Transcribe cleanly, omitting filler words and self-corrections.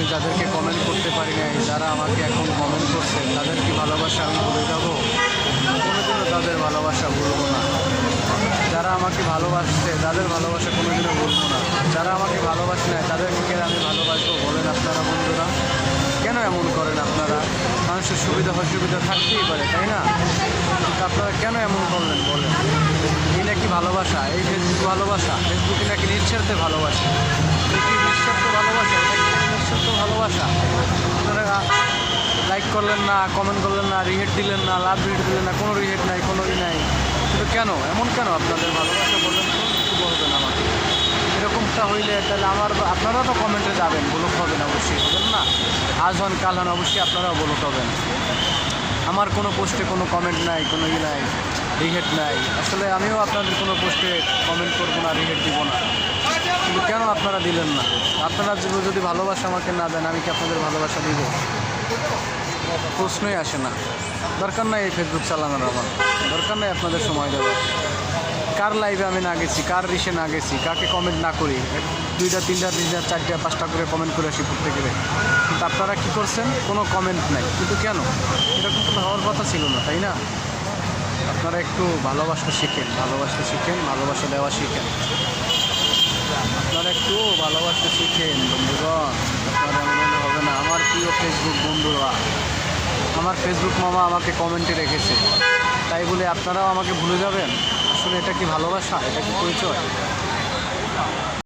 আমি যাদেরকে কমেন্ট করতে পারি নাই, যারা আমাকে এখন কমেন্ট করছে, তাদের কি ভালোবাসা আমি ভুলে যাব? কোনোদিনও তাদের ভালোবাসা ভুলবো না। যারা আমাকে ভালোবাসছে তাদের ভালোবাসা কোনোদিনও ভুলবো না। যারা আমাকে ভালোবাসে না তাদেরকে আমি ভালোবাসবো বলেন আপনারা বন্ধুরা? কেন এমন করেন আপনারা? মানুষের সুবিধা অসুবিধা থাকতেই পারে, তাই না? কিন্তু আপনারা কেন এমন করলেন বলেন? এই নাকি ভালোবাসা? এই ফেসবুক ভালোবাসা? ফেসবুকে নাকি নিঃস্বার্থে ভালোবাসে? এই কি নিঃস্বার্থ ভালোবাসা? এটা কি নিঃস্বার্থ ভালোবাসা? আপনারা লাইক করলেন না, কমেন্ট করলেন না, রিহেট দিলেন না, লাভ রিহেট দিলেন না, কোনো রিহেট নাই, কোনো নাই। কিন্তু কেন এমন, কেন আপনাদের ভালোবাসা বললেন তো? একটু বলবেন আমাকে। এরকমটা হইলে তাহলে আপনারাও তো কমেন্টে যাবেন, ব্লক হবেন, অবশ্যই হবেন না? আজ হন কাল হন, অবশ্যই আপনারাও ব্লক হবেন। আমার কোনো পোস্টে কোনো কমেন্ট নাই, কোনো নাই, রিহেট নাই। আসলে আমিও আপনাদের কোনো পোস্টে কমেন্ট করবো না, রিহেট দিব না। কিন্তু কেন আপনারা দিলেন না? আপনারা যদি ভালোবাসা আমাকে না দেন, আমি কি আপনাদের ভালোবাসা দিব? প্রশ্নই আসে না। দরকার নাই এই ফেসবুক চালানোর, আমার দরকার নাই আপনাদের সময় দেওয়ার। কার লাইভে আমি না গেছি, কার রিসে না গেছি, কাকে কমেন্ট না করি, 2টা 3টা 3টা 4টা 5টা করে কমেন্ট করে আসি প্রত্যেকের। কিন্তু আপনারা কী করছেন? কোনো কমেন্ট নাই। কিন্তু কেন? এরকম তো হওয়ার কথা ছিল না, তাই না? আপনারা একটু ভালোবাসা শিখেন, ভালোবাসা শিখেন, ভালোবাসা দেওয়া শিখেন। আপনারা একটু ভালোবাসা শিখেন বন্ধুগণ। আপনারা এমন হবে না। আমার প্রিয় ফেসবুক বন্ধুরা, আমার ফেসবুক মামা আমাকে কমেন্টে রেখেছে, তাই বলে আপনারাও আমাকে ভুলে যাবেন? আসলে এটা কি ভালোবাসা? এটা কি পরিচয়?